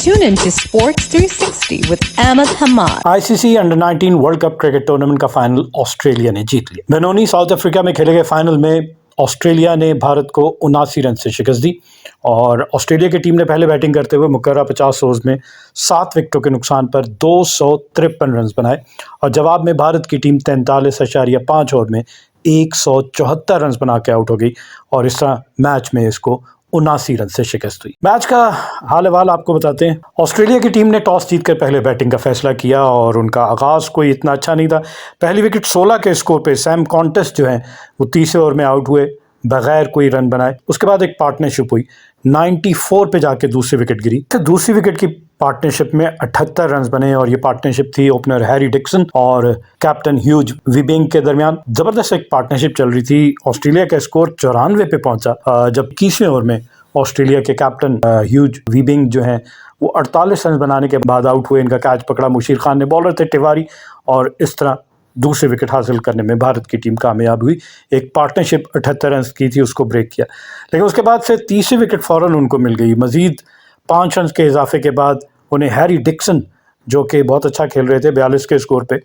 Tune in to Sports 360 with Ahmed Hamad. ICC under 19 world cup cricket tournament का final Australia ने जीत लिया। Benoni south Africa में खेले गए फाइनल में ऑस्ट्रेलिया ने भारत को 79 रन से शिकस्त दी और ऑस्ट्रेलिया की टीम ने पहले बैटिंग करते हुए मुकर्रर 50 ओवर्स में 7 विकेटों के नुकसान पर 253 रन बनाए और जवाब में भारत की टीम 43.5 ओवर में 174 रन बना के आउट हो गई और इस तरह मैच में इसको 79 रन से शिकस्त हुई। मैच का हाल अहवाल आपको बताते हैं। ऑस्ट्रेलिया की टीम ने टॉस जीतकर पहले बैटिंग का फैसला किया और उनका आगाज़ कोई इतना अच्छा नहीं था। पहली विकेट 16 के स्कोर पे सैम कॉन्टेस्ट जो है वो 30वें ओवर में आउट हुए बगैर कोई रन बनाए। उसके बाद एक पार्टनरशिप हुई, 94 पे जाके दूसरी विकेट गिरी। तो दूसरी विकेट की पार्टनरशिप में 78 रन बने और ये पार्टनरशिप थी ओपनर हैरी डिक्सन और कैप्टन ह्यूज वीबिंग के दरमियान। जबरदस्त एक पार्टनरशिप चल रही थी। ऑस्ट्रेलिया का स्कोर 94 पे पहुंचा जब 21वें ओवर में ऑस्ट्रेलिया के कैप्टन ह्यूज वीबिंग जो हैं वो 48 रन बनाने के बाद आउट हुए। इनका कैच पकड़ा मुशीर खान ने, बॉलर थे तिवारी और इस तरह दूसरी विकेट हासिल करने में भारत की टीम कामयाब हुई। एक पार्टनरशिप 78 रन की थी उसको ब्रेक किया, लेकिन उसके बाद से तीसरी विकेट फ़ौरन उनको मिल गई। मज़ीद 5 रन के इजाफे के बाद उन्हें हैरी डिक्सन जो कि बहुत अच्छा खेल रहे थे 42 के स्कोर पे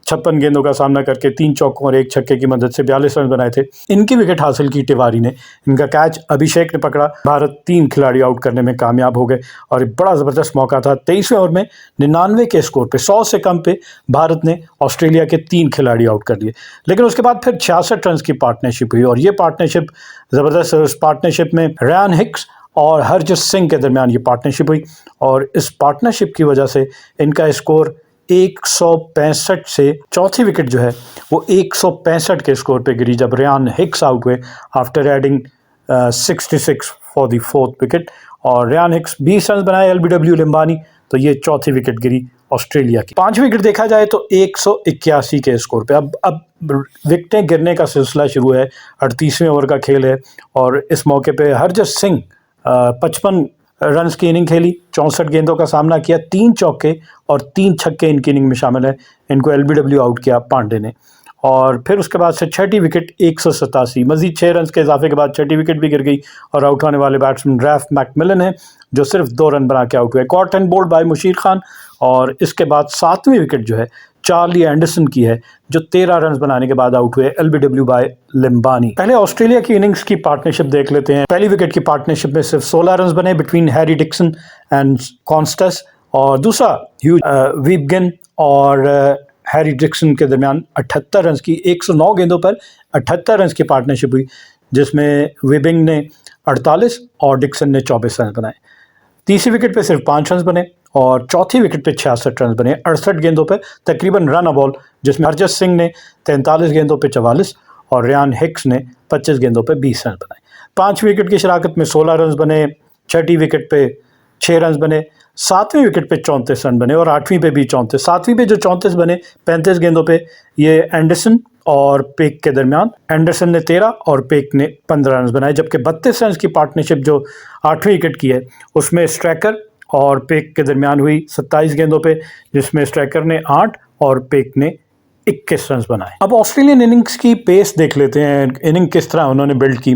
56 गेंदों का सामना करके 3 चौकों और 1 छक्के की मदद से 42 रन बनाए थे। इनकी विकेट हासिल की तिवारी ने, इनका कैच अभिषेक ने पकड़ा। भारत 3 खिलाड़ी आउट करने में कामयाब हो गए और एक बड़ा ज़बरदस्त मौका था। 23वें ओवर में 99 के स्कोर पे 100 से कम पे भारत ने ऑस्ट्रेलिया के 3 खिलाड़ी आउट कर लिए, लेकिन उसके बाद फिर 66 रन की पार्टनरशिप हुई और ये पार्टनरशिप ज़बरदस्त। उस पार्टनरशिप में रयान हिक्स और हरजत सिंह के दरमियान ये पार्टनरशिप हुई और इस पार्टनरशिप की वजह से इनका स्कोर 165 से चौथी विकेट जो है वो 165 के स्कोर पे गिरी जब रयान हिक्स आउट हुए after adding 66 for the 4th wicket. और रयान हिक्स 20 रन बनाए, एलबीडब्ल्यू लिम्बानी, तो ये चौथी विकेट गिरी ऑस्ट्रेलिया की। 5वीं विकेट देखा जाए तो 181 के स्कोर पे अब विकेटें गिरने का सिलसिला शुरू है। 38वें ओवर का खेल है और इस मौके पे हरजत सिंह 55 रन की इनिंग खेली, 64 गेंदों का सामना किया, 3 चौके और 3 छक्के इनकी इनिंग में शामिल है। इनको एलबीडब्ल्यू आउट किया पांडे ने और फिर उसके बाद से छठी विकेट 187, मजीद 6 रन के इजाफे के बाद छठी विकेट भी गिर गई और आउट होने वाले बैट्समैन रैफ मैकमिलन है जो सिर्फ 2 रन बना के आउट हुए। Caught and bowled by Mushir Khan और इसके बाद 7वीं विकेट जो है चार्ली एंडरसन की है जो 13 रन बनाने के बाद आउट हुए, एलबीडब्ल्यू बाय लिम्बानी। पहले ऑस्ट्रेलिया की इनिंग्स की पार्टनरशिप देख लेते हैं। पहली विकेट की पार्टनरशिप में सिर्फ 16 रन बने बिटवीन हैरी डिक्सन एंड कॉन्स्टस और दूसरा ह्यूज वीबगन और हैरी डिक्सन के दरमियान 78 रन की 109 गेंदों पर 78 रन की पार्टनरशिप हुई जिसमें वीबिंग ने 48 और डिक्सन ने 24 रन बनाए। तीसरी विकेट पे सिर्फ 5 रन बने और चौथी विकेट पे 66 रन बने 68 गेंदों पे तकरीबन रन अ बॉल, जिसमें हरजत सिंह ने 43 गेंदों पे 44 और रयान हिक्स ने 25 गेंदों पे 20 रन बनाए। 5वीं विकेट की शराकत में 16 रन बने, छठी विकेट पे 6 रन बने, 7वीं विकेट पे 34 रन बने और 8वीं पे भी 34। 7वीं पे जो 34 बने 35 गेंदों पे ये एंडरसन और पेक के दरमियान, एंडरसन ने 13 और पेक ने 15 रन बनाए, जबकि 32 रन की पार्टनरशिप जो 8वीं विकेट की है उसमें स्ट्राइकर और पेक के दरमियान हुई 27 गेंदों पे जिसमें स्ट्राइकर ने 8 और पेक ने 21 रन बनाए। अब ऑस्ट्रेलियन इनिंग्स की पेस देख लेते हैं, इनिंग किस तरह उन्होंने बिल्ड की।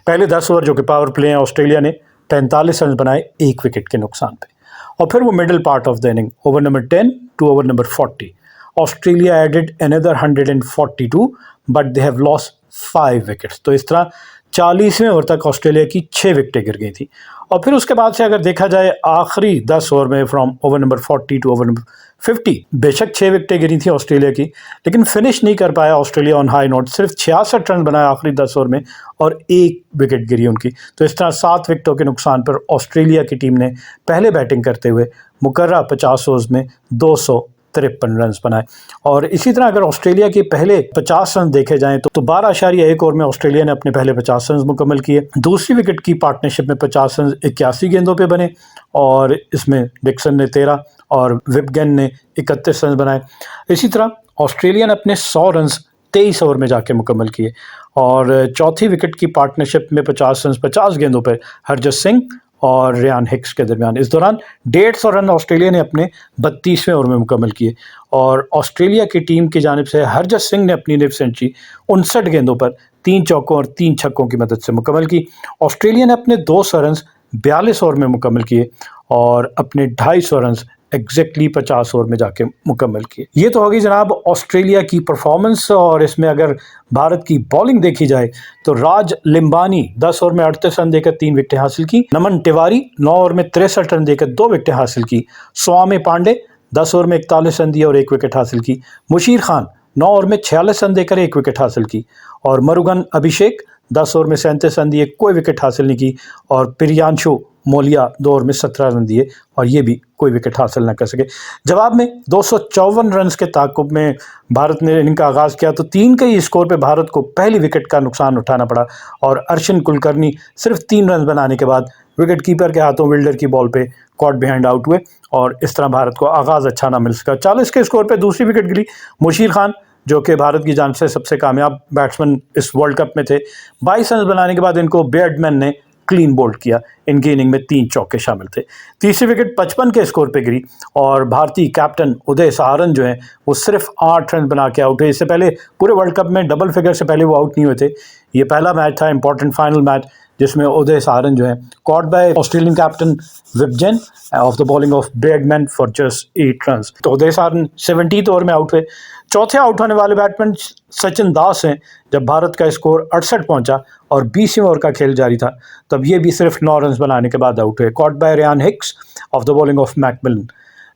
पहले 10 ओवर जो कि पावर प्ले हैं ऑस्ट्रेलिया ने 43 रन बनाए 1 विकेट के नुकसान पे और फिर वो middle part of the inning over number 10 to over number 40 Australia added another 142 but they have lost 5 wickets. तो इस तरह 40वें ओवर तक ऑस्ट्रेलिया की 6 विकेटें गिर गई थी और फिर उसके बाद से अगर देखा जाए आखिरी 10 ओवर में from over number 40 to over number 50 बेशक 6 विकेटें गिरी थी ऑस्ट्रेलिया की, लेकिन फिनिश नहीं कर पाया ऑस्ट्रेलिया ऑन हाई नोट। सिर्फ 66 रन बनाए आखिरी 10 ओवर में और 1 विकेट गिरी उनकी। तो इस तरह 7 विकेटों के नुकसान पर ऑस्ट्रेलिया की टीम ने पहले बैटिंग करते हुए मुकर्रर 50 ओवर्स में 253 रन बनाए और इसी तरह अगर ऑस्ट्रेलिया के पहले 50 रन देखे जाएं तो 12.1 ओवर में ऑस्ट्रेलिया ने अपने पहले 50 रन मुकम्मल किए। दूसरी विकेट की पार्टनरशिप में 50 रन 81 गेंदों पे बने और इसमें डिक्सन ने 13 और विबगन ने 31 रन बनाए। इसी तरह ऑस्ट्रेलिया ने अपने 100 रन 23 ओवर में जाके मुकम्मल किए और चौथी विकेट की पार्टनरशिप में 50 रन 50 गेंदों पर हरजत सिंह और रयान हिक्स के दरमियान। इस दौरान 150 रन ऑस्ट्रेलिया ने अपने 32वें ओवर में मुकम्मल किए और ऑस्ट्रेलिया की टीम की जानिब से हरजत सिंह ने अपनी निफ सेंचुरी 59 गेंदों पर 3 चौकों और 3 छक्कों की मदद से मुकम्मल की। ऑस्ट्रेलिया ने अपने 200 रन 42 ओवर में मुकम्मल किए और अपने 250 रन एग्जैक्टली 50 ओवर में जाके मुकम्मल किए। ये तो होगी जनाब ऑस्ट्रेलिया की परफॉर्मेंस। और इसमें अगर भारत की बॉलिंग देखी जाए तो राज लिम्बानी 10 ओवर में 38 रन देकर 3 विकेटें हासिल की। नमन तिवारी 9 ओवर में 63 रन देकर 2 विकेटें हासिल की। स्वामी पांडे 10 ओवर में 41 रन दिए और 1 विकेट हासिल की। मुशीर खान 9 ओवर में 46 रन देकर 1 विकेट हासिल की। और मुरुगन अभिषेक 10 ओवर में 37 रन दिए, कोई विकेट हासिल नहीं की। और प्रियांशु मोलिया 2 ओवर में 17 रन दिए और ये भी कोई विकेट हासिल न कर सके। जवाब में 254 रन के ताक़ुब में भारत ने इनिंग का आगाज़ किया तो 3 के ही स्कोर पे भारत को पहली विकेट का नुकसान उठाना पड़ा और अर्शन कुलकर्णी सिर्फ 3 रन बनाने के बाद विकेट कीपर के हाथों विल्डर की बॉल पे कॉट बिहाइंड आउट हुए और इस तरह भारत को आगाज़ अच्छा ना मिल सका। 40 के स्कोर पे दूसरी विकेट गिरी। मुशीर खान जो कि भारत की जानिब से सबसे कामयाब बैट्समैन इस वर्ल्ड कप में थे, 22 रन बनाने के बाद इनको बेयर्डमैन ने क्लीन बोल्ड किया। इनकी इनिंग में 3 चौके शामिल थे। तीसरी विकेट 55 के स्कोर पे गिरी और भारतीय कैप्टन उदय सहारन जो है वो सिर्फ 8 रन बना के आउट हुए। इससे पहले पूरे वर्ल्ड कप में डबल फिगर से पहले वो आउट नहीं हुए थे। ये पहला मैच था, इंपॉर्टेंट फाइनल मैच, जिसमें उदय सहारन जो है caught by Australian captain Weibgen of the bowling of Beardman for just 8 run. तो उदय सहारन 70th ओवर में आउट हुए। चौथे आउट होने वाले बैट्समैन सचिन दास हैं। जब भारत का स्कोर 68 पहुंचा और 20वें ओवर का खेल जारी था तब ये भी सिर्फ 9 रन बनाने के बाद आउट हुए, caught by Ryan Hicks of the bowling of McMillan.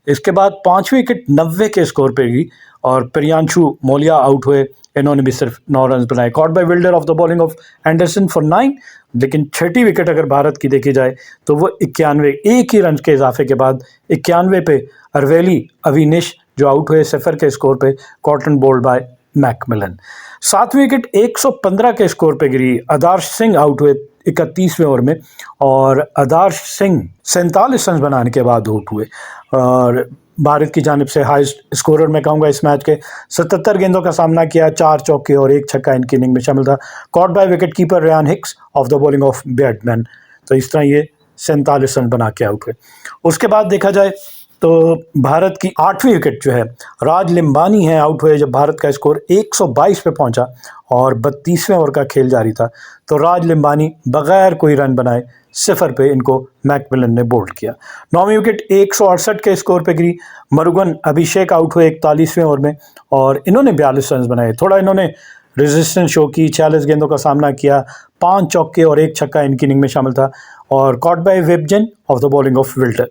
इसके बाद 5वीं विकेट 90 के स्कोर पे गई और प्रियांशु मोलिया आउट हुए। इन्होंने भी सिर्फ 9 रन बनाए, caught by Vidler of the bowling of Anderson for 9। लेकिन छठी विकेट अगर भारत की देखी जाए तो वो 91, एक ही रन के इजाफे के बाद 91 पे अरवेली अविनिश जो आउट हुए सिफर के स्कोर पे, कॉटन बोल्ड बाय मैकमिलन। 7वीं विकेट 115 के स्कोर पे गिरी। आदर्श सिंह आउट हुए 31वें ओवर में और आदर्श सिंह 47 रन बनाने के बाद आउट हुए और भारत की जानिब से हाईएस्ट स्कोरर मैं कहूँगा इस मैच के। 77 गेंदों का सामना किया, 4 चौके और 1 छक्का इनकी इनिंग में शामिल था। Caught by wicket keeper Ryan Hicks of the bowling of Beardman. तो इस तरह ये 47 रन बना के आउट हुए। उसके बाद देखा जाए तो भारत की 8वीं विकेट जो है राज लिम्बानी है आउट हुए जब भारत का स्कोर 122 पे पहुंचा और 32वें ओवर का खेल जारी था। तो राज लिम्बानी बगैर कोई रन बनाए सिफर पे इनको मैकमिलन ने बोल्ड किया। 9वीं विकेट 168 के स्कोर पे गिरी। मुरुगन अभिषेक आउट हुए 41वें ओवर में और इन्होंने 42 रन बनाए। थोड़ा इन्होंने रेजिस्टेंस शो की, 46 गेंदों का सामना किया, 5 चौके और 1 छक्का इनकी इनिंग में शामिल था और caught by Weibgen of the bowling of Vidler.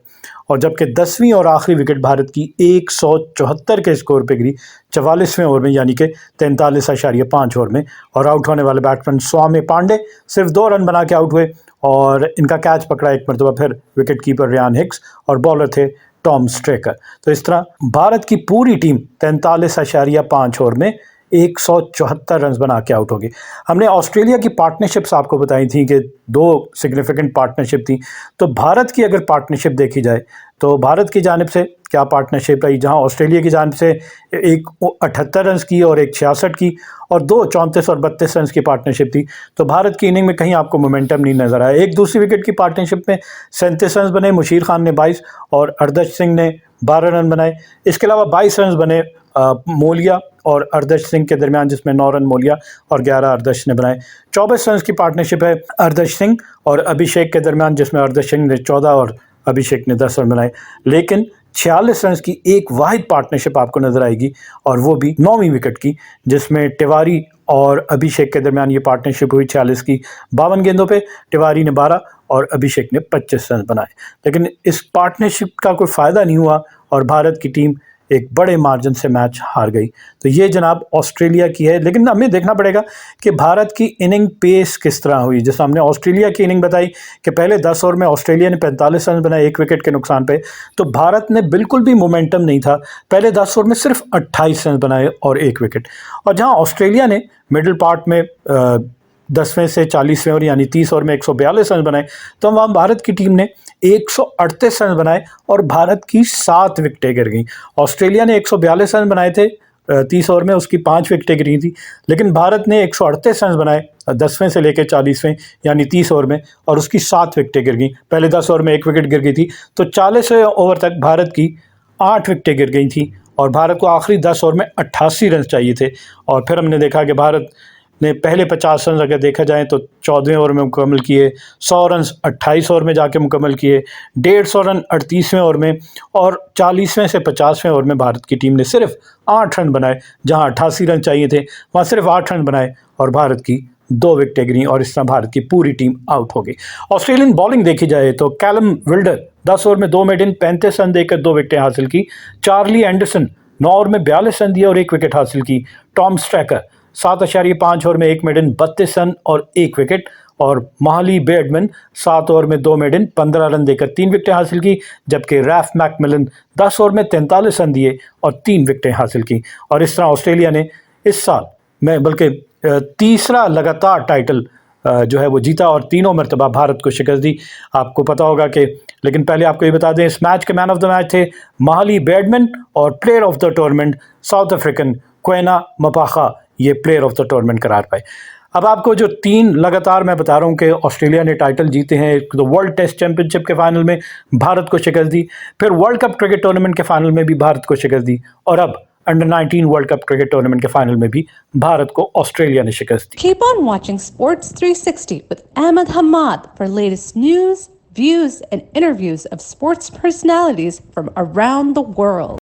और जबकि 10वीं और आखिरी विकेट भारत की 174 के स्कोर पे गिरी 44वें ओवर में, यानी कि 43.5 ओवर में। और आउट होने वाले बैट्समैन स्वामी पांडे सिर्फ 2 रन बना के आउट हुए और इनका कैच पकड़ा एक मरतबा फिर विकेट कीपर रेयान हिक्स और बॉलर थे टॉम स्ट्रेकर। तो इस तरह भारत की पूरी टीम 43.5 ओवर में 174 रन बना के आउट हो गई। हमने ऑस्ट्रेलिया की पार्टनरशिप्स आपको बताई थी कि 2 सिग्निफिकेंट पार्टनरशिप थी। तो भारत की अगर पार्टनरशिप देखी जाए तो भारत की जानिब से क्या पार्टनरशिप रही, जहां ऑस्ट्रेलिया की जानिब से एक 78 रन की और एक 66 की और 2 34 और 32 रन की पार्टनरशिप थी। तो भारत की इनिंग में कहीं आपको मोमेंटम नहीं नजर आया। एक दूसरी विकेट की पार्टनरशिप में 37 रन बने, मुशीर खान ने 22 और अरदश सिंह ने 12 रन बनाए। इसके अलावा 22 रन बने मोलिया और अरदश सिंह के दरमियान, जिसमें 9 रन मोलिया और 11 अरदश ने बनाए। 24 रन की पार्टनरशिप है अरदश सिंह और अभिषेक के दरमियान, जिसमें अरदश सिंह ने 14 और अभिषेक ने 10 रन बनाए। लेकिन 46 रन की एक वाहिद पार्टनरशिप आपको नजर आएगी और वो भी 9वीं विकेट की, जिसमें तिवारी और अभिषेक के दरमियान ये पार्टनरशिप हुई 46 की। 52 गेंदों पे तिवारी ने 12 और अभिषेक ने 25 रन बनाए। लेकिन इस पार्टनरशिप का कोई फ़ायदा नहीं हुआ और भारत की टीम एक बड़े मार्जिन से मैच हार गई। तो ये जनाब ऑस्ट्रेलिया की है। लेकिन हमें देखना पड़ेगा कि भारत की इनिंग पेस किस तरह हुई। जैसे हमने ऑस्ट्रेलिया की इनिंग बताई कि पहले 10 ओवर में ऑस्ट्रेलिया ने 45 रन बनाए 1 विकेट के नुकसान पे, तो भारत ने बिल्कुल भी मोमेंटम नहीं था। पहले 10 ओवर में सिर्फ 28 रन बनाए और 1 विकेट। और जहाँ ऑस्ट्रेलिया ने मिडिल पार्ट में 10वें से 40वें ओवर यानी 30 ओवर में 142 रन बनाए, तो वहाँ भारत की टीम ने 138 रन बनाए और भारत की 7 विकेटें गिर गई। ऑस्ट्रेलिया ने 142 रन बनाए थे 30 ओवर में, उसकी 5 विकेटें गिरी थी। लेकिन भारत ने 138 रन बनाए 10वें से लेकर 40वें यानी 30 ओवर में और उसकी 7 विकेटें गिर गई। पहले 10 ओवर में 1 विकेट गिर गई थी, तो 40वें ओवर तक भारत की 8 विकेटें गिर गई थी और भारत को आखिरी 10 ओवर में 88 रन चाहिए थे। और फिर हमने देखा कि भारत ने पहले 50 रन अगर देखा जाए तो 14वें ओवर में मुकम्मल किए, 100 रन 28 ओवर में जाके मुकम्मल किए, 150 रन 38वें ओवर में, और 40वें से 50वें ओवर में भारत की टीम ने सिर्फ 8 रन बनाए। जहां 88 रन चाहिए थे वहां सिर्फ 8 रन बनाए और भारत की 2 विकेटें गिरी और इस तरह भारत की पूरी टीम आउट हो गई। ऑस्ट्रेलियन बॉलिंग देखी जाए तो कैलम विल्डर 10 ओवर में 2 मेडन 35 रन देकर 2 विकेटें हासिल की। चार्ली एंडरसन 9 ओवर में 42 रन दिए और 1 विकेट हासिल की। टॉम स्ट्रैकर 7.5 ओवर में 1 मेडन 32 रन और 1 विकेट, और माहली बेडमैन 7 ओवर में 2 मेडन 15 रन देकर 3 विकेटें हासिल की। जबकि रैफ मैकमिलन 10 ओवर में 43 रन दिए और 3 विकेटें हासिल की। और इस तरह ऑस्ट्रेलिया ने इस साल में बल्कि तीसरा लगातार टाइटल जो है वो जीता और तीनों मरतबा भारत को शिकस्त दी। आपको पता होगा कि, लेकिन पहले आपको ये बता दें, इस मैच के मैन ऑफ द मैच थे माहली बेडमैन और player of the tournament South African Kwena Maphaka, ये प्लेयर ऑफ द टूर्नामेंट करार पाए। अब आपको जो 3 लगातार मैं बता रहा हूँ कि ऑस्ट्रेलिया ने टाइटल जीते हैं, तो वर्ल्ड टेस्ट चैंपियनशिप के फाइनल में भारत को शिकस्त दी, फिर वर्ल्ड कप क्रिकेट टूर्नामेंट के फाइनल में भी भारत को शिकस्त दी, और अब under 19 world cup cricket tournament के फाइनल में भी भारत को ऑस्ट्रेलिया ने शिकस्त दी। Keep on watching Sports 360 with Ahmed Hamad for latest news, views, and interviews of sports personalities from around the world.